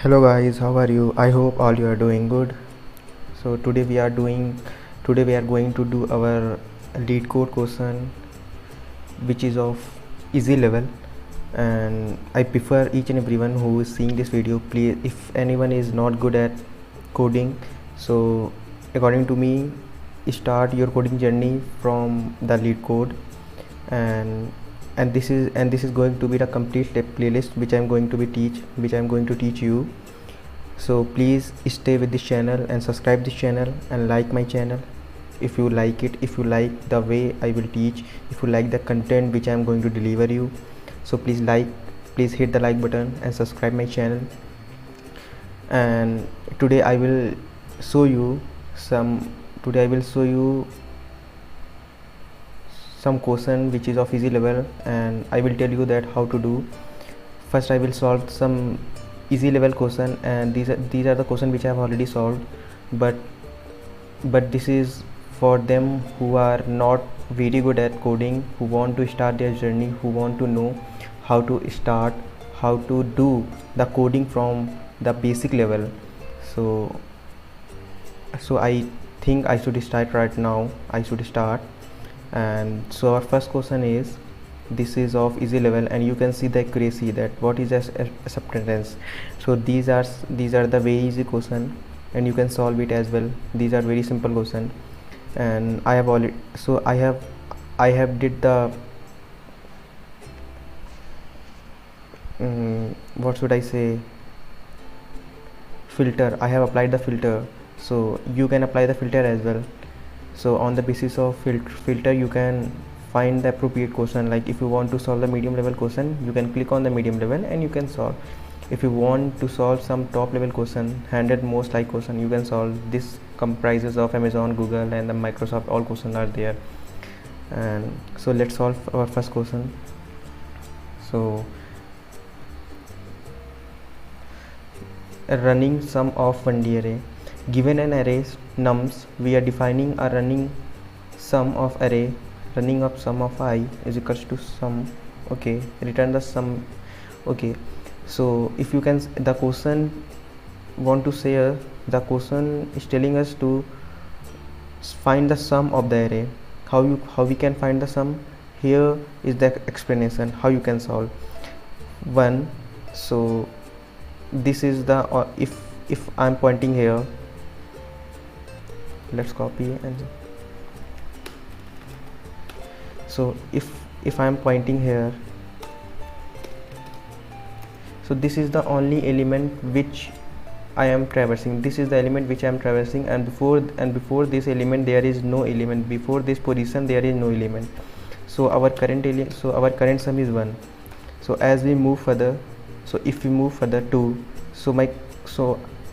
Hello guys, how are you? I hope all you are doing good. So today we are going to do our lead code question, which is of easy level, and I prefer each and everyone who is seeing this video, please, if anyone is not good at coding, so according to me, start your coding journey from the lead code. And this is going to be the complete playlist which I'm going to teach you. So please stay with this channel and subscribe this channel and like my channel if you like it, if you like the way I will teach, if you like the content which I am going to deliver you. So please hit the like button and subscribe my channel. And today I will show you some question which is of easy level, and I will tell you that how to do. First I will solve some easy level question, and these are the question which I have already solved, but this is for them who are not very good at coding, who want to start their journey, who want to know how to start, how to do the coding from the basic level. So I think I should start right now. And so our first question is, this is of easy level, and you can see the accuracy, that what is acceptance. So these are the very easy question, and you can solve it as well. These are very simple question, and I have did the what should I say, filter. I have applied the filter, so you can apply the filter as well. So on the basis of filter you can find the appropriate question. Like if you want to solve the medium level question, you can click on the medium level and you can solve. If you want to solve some top level question, 100 most like question, you can solve. This comprises of Amazon, Google and the Microsoft, all questions are there. And so let's solve our first question. So a running sum of 1D array. Given an array nums, we are defining a running sum of array. Running of sum of I is equals to sum. Okay, return the sum. Okay, so if you can, the question want to say, the question is telling us to find the sum of the array. How we can find the sum? Here is the explanation how you can solve. 1. So this is the if I'm pointing here, let's copy. And so if I am pointing here, so this is the only element which I am traversing. This is the element which I am traversing, and before this element there is no element. Before this position there is no element. So our current sum is 1. So as we move further, so if we move further 2, so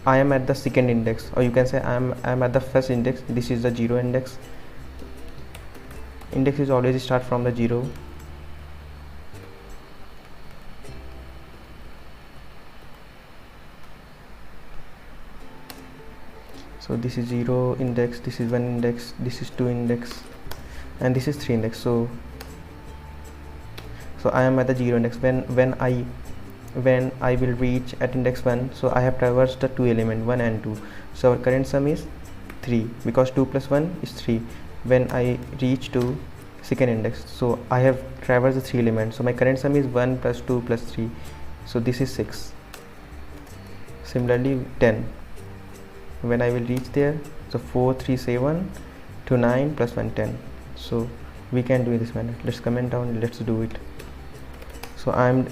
I am at the second index, or you can say I am at the first index. This is the 0 index. Index is always start from the 0. So this is 0 index, this is 1 index, this is 2 index, and this is 3 index. So I am at the 0 index. When I will reach at index 1, so I have traversed the 2 element, 1 and 2. So our current sum is 3, because 2 plus 1 is 3. When I reach to second index, so I have traversed the 3 elements. So my current sum is 1 plus 2 plus 3. So this is 6. Similarly 10. When I will reach there, so 4, 3, 7 to 9 plus 1, 10. So we can do this manner. Let's comment down. Let's do it. So I'm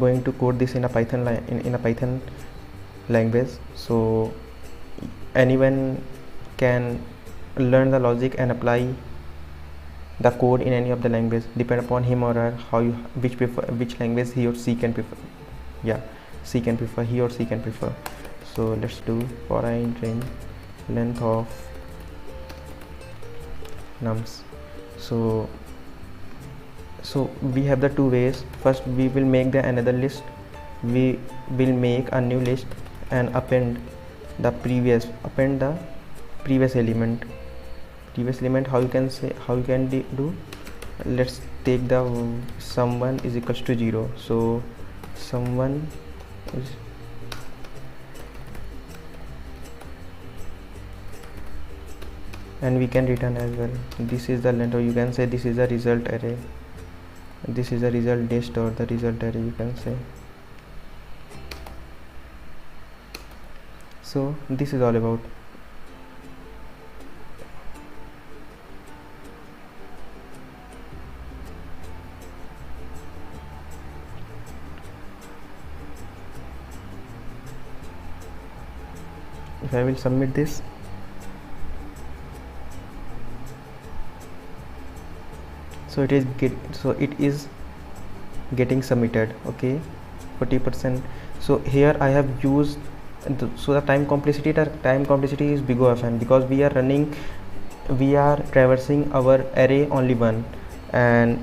going to code this in a Python in a Python language. So anyone can learn the logic and apply the code in any of the language, depend upon him or her, which language he or she can prefer. Yeah, he or she can prefer. So let's do for I int length of nums. So we have the two ways. First we will make another list. We will make a new list and append the previous element. How you can do? Let's take the sum1 is equals to 0. So sum1 is and we can return as well. This is the length, or you can say this is the result array. This is the result list or the result array, you can say. So this is all about. If I will submit this, so it is getting submitted. Okay, 40%. So here I have used so the time complexity is big O of n, because we are traversing our array only one, and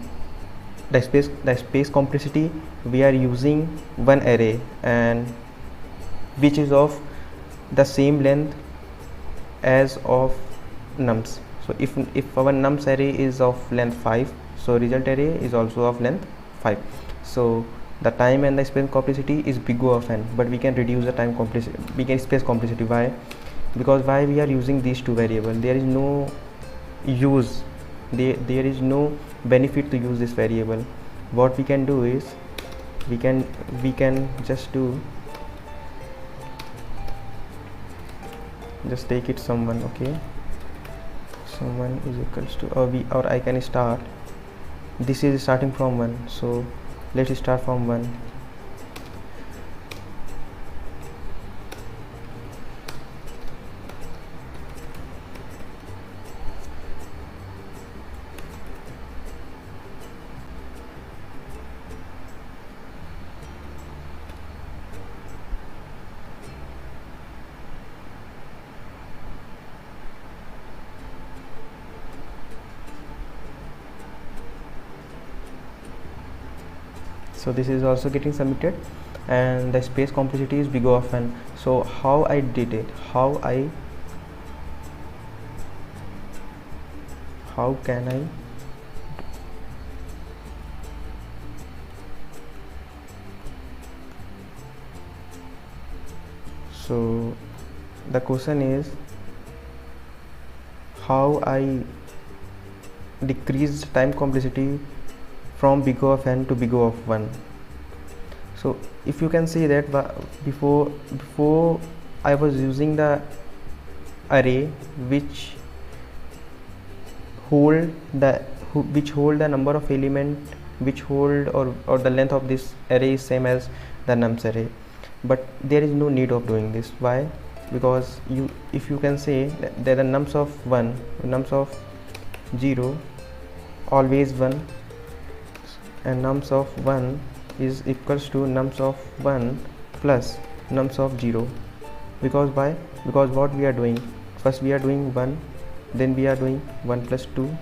the space complexity, we are using one array and which is of the same length as of nums. So if our nums array is of length 5, so result array is also of length 5. So the time and the space complexity is big O of n, but we can reduce the time complexity, we can space complexity. Why? Because why we are using these two variables? There is no use, there is no benefit to use this variable. What we can do is we can just take it someone. Okay, someone is equals to, or I can start, this is starting from 1, so let's start from 1. So this is also getting submitted, and the space complexity is big O of n. So how I did it, how can I so the question is how I decrease time complexity from big O of n to big O of 1. So if you can see that before I was using the array which hold the number of element which hold, or the length of this array is same as the nums array, but there is no need of doing this. Why? Because if you can say that the nums of 1, nums of 0 always 1, and nums of 1 is equals to nums of 1 plus nums of 0. Because why? Because what we are doing, first we are doing 1, then we are doing 1 plus 2,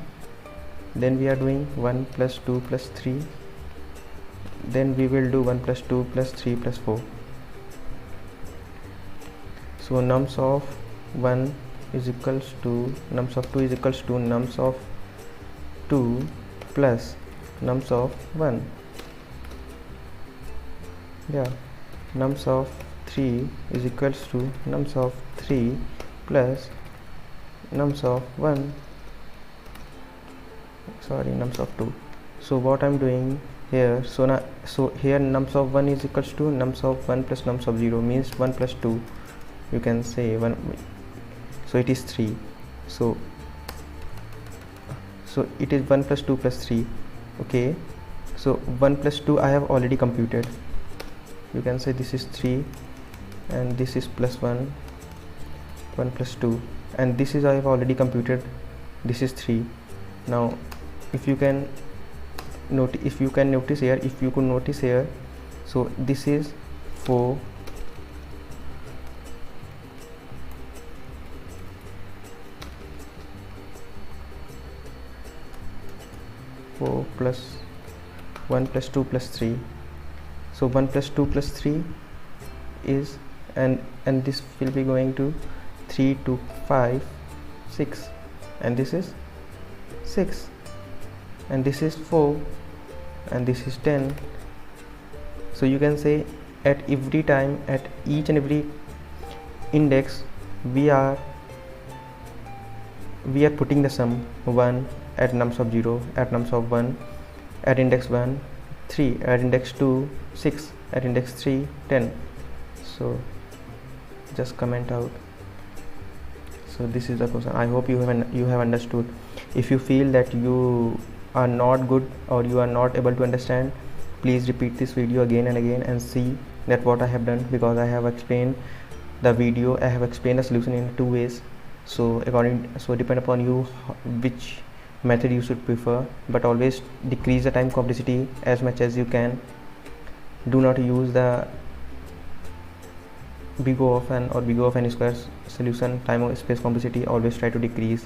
then we are doing 1 plus 2 plus 3, then we will do 1 plus 2 plus 3 plus 4. So nums of 1 is equals to nums of 2 is equals to nums of 2 plus nums of 1. Yeah, nums of 3 is equals to nums of 3 plus nums of 1, sorry, nums of 2. So what I'm doing here, so here nums of 1 is equals to nums of 1 plus nums of 0, means 1 plus 2, you can say 1, so it is 3. So it is 1 plus 2 plus 3. Okay, so 1 plus 2 I have already computed, you can say this is 3, and this is plus 1 plus 2, and this is I have already computed, this is 3. Now if you can notice here, so this is 4 plus 1 plus 2 plus 3. So 1 plus 2 plus 3 is, and this will be going to 3 to 5 6, and this is 6, and this is 4, and this is 10. So you can say at every time, at each and every index, we are we are putting the sum 1 at nums of 0, at nums of 1, at index 1 3, at index 2 6, at index 3 10. So just comment out. So this is the question. I hope you have understood. If you feel that you are not good or you are not able to understand, please repeat this video again and again and see that what I have done, because I have explained the video, I have explained the solution in 2 ways. So depend upon you which method you should prefer, but always decrease the time complexity as much as you can. Do not use the big O of n or big O of n square solution time or space complexity. Always try to decrease.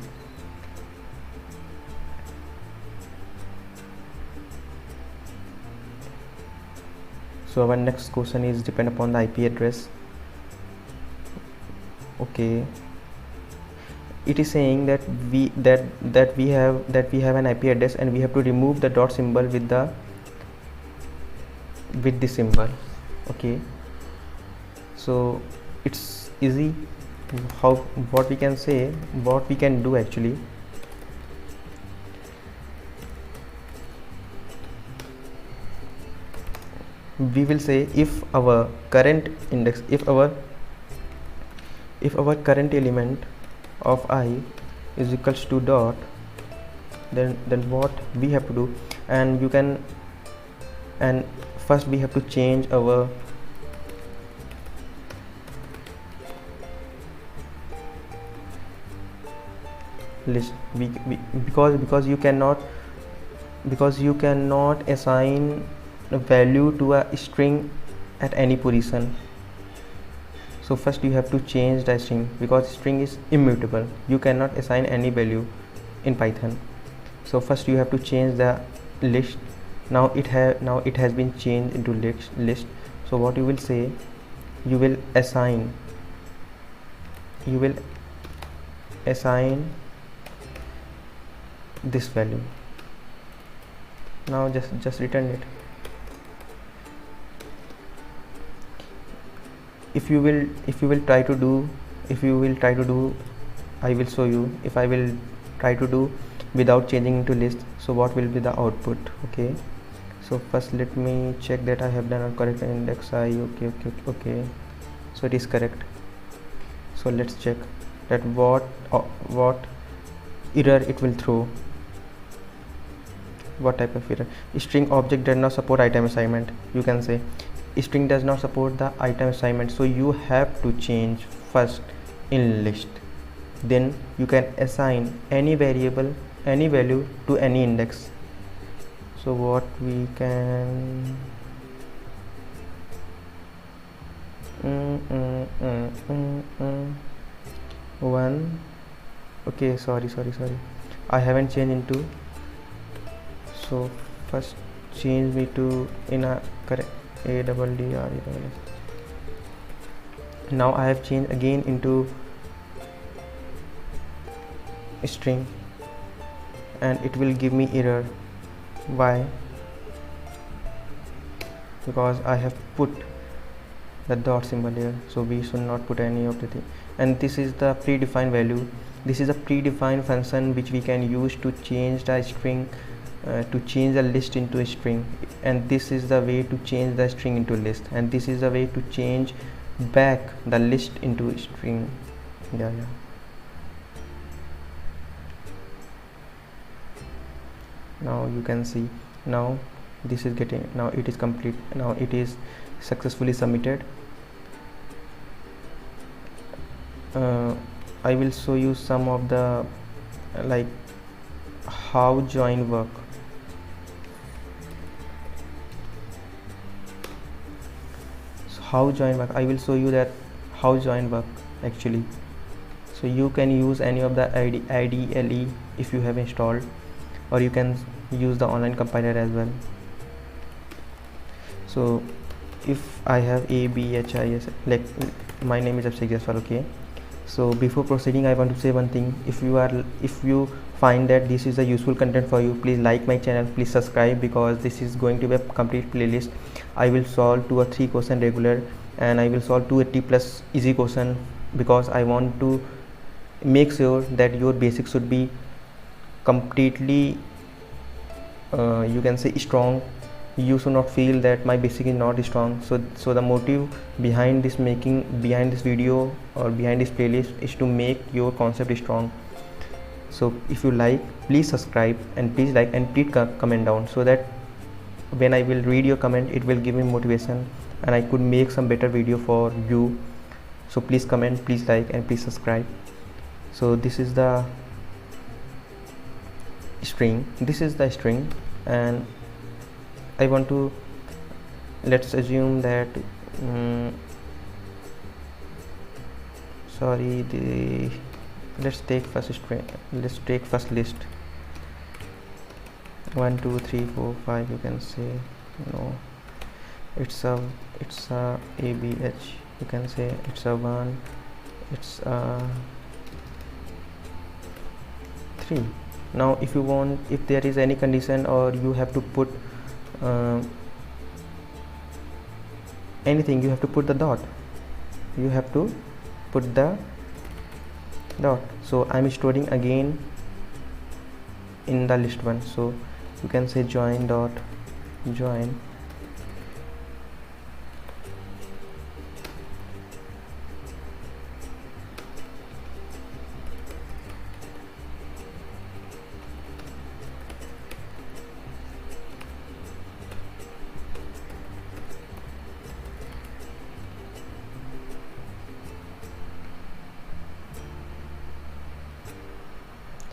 So our next question is depend upon the IP address. Okay, it is saying that we have an IP address and we have to remove the dot symbol with this symbol. Okay, so it's easy. What we can do actually, we will say if our current index, if our current element of I is equals to dot, then what we have to do, and first we have to change our list. Because you cannot assign a value to a string at any position. So first you have to change the string, because string is immutable, you cannot assign any value in Python. So first you have to change the list. Now it has been changed into list. So what you will say, you will assign this value. Now just return it. If you will try to do, I will show you. If I will try to do without changing into list, so what will be the output? Okay, so first let me check that I have done a correct index I. Okay, so it is correct. So let's check that what error it will throw. What type of error? String object does not support item assignment. You can say string does not support the item assignment, so you have to change first in list, then you can assign any variable, any value to any index. So what we can one. Okay, sorry, I haven't changed into. So first change me to in a correct ADDR. Now I have changed again into string and it will give me error. Why? Because I have put the dot symbol here, so we should not put any of the thing. And this is the predefined value. This is a predefined function which we can use to change the string, to change the list into a string, and this is the way to change the string into list, and this is the way to change back the list into a string. Yeah. Now you can see, now this is getting, now it is complete, now it is successfully submitted. I will show you some of the like how join work. So how join work, I will show you that how join work actually. So you can use any of the IDLE if you have installed, or you can use the online compiler as well. So if I have ABHIS, like my name is Abhishek Jaiswal. Okay, so before proceeding I want to say one thing. If you find that this is a useful content for you, please like my channel, please subscribe, because this is going to be a complete playlist. I will solve 2 or 3 questions regular, and I will solve 280 plus easy question, because I want to make sure that your basics should be completely you can say strong. You should not feel that my basic is not strong. So the motive behind this video or behind this playlist is to make your concept strong. So if you like, please subscribe and please like and please comment down, so that when I will read your comment, it will give me motivation and I could make some better video for you. So please comment, please like and please subscribe. So this is the string, and I want to, let's assume that let's take first string, let's take first list 1 2 3 4 5. You can say no, it's a abh, you can say it's a 1, it's a 3. Now if you want, if there is any condition or you have to put anything, you have to put the dot, so I'm storing again in the list 1. So you can say join.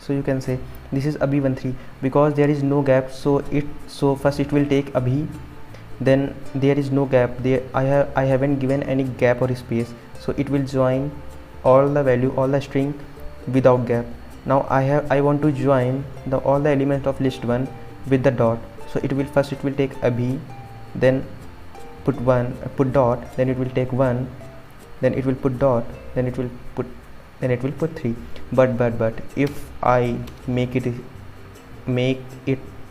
So you can say this is abhi13 because there is no gap. So first it will take abhi, then there is no gap there. I haven't given any gap or space, so it will join all the value, all the string without gap. Now I want to join all the elements of list 1 with the dot. So it will take abhi, then put dot, then it will take 1, then it will put dot, then it will put 3. But if I make it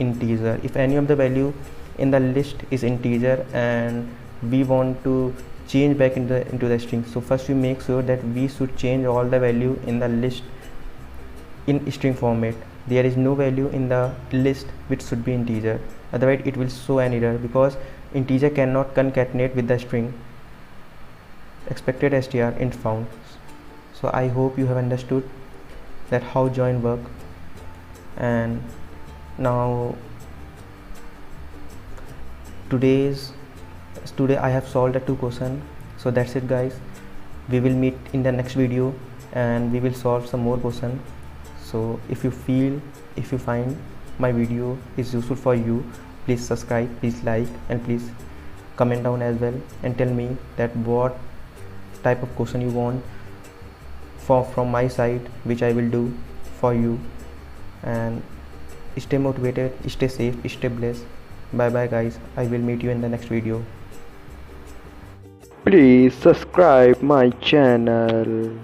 integer, if any of the value in the list is integer and we want to change back into the string, so first we make sure that we should change all the value in the list in string format. There is no value in the list which should be integer, otherwise it will show an error because integer cannot concatenate with the string. Expected str int found. So I hope you have understood that how join work. And now today I have solved the 2 questions. So that's it guys, we will meet in the next video and we will solve some more questions. So if you find my video is useful for you, please subscribe, please like and please comment down as well and tell me that what type of question you want from my side, which I will do for you. And stay motivated, stay safe, stay blessed. Bye bye guys, I will meet you in the next video. Please subscribe my channel.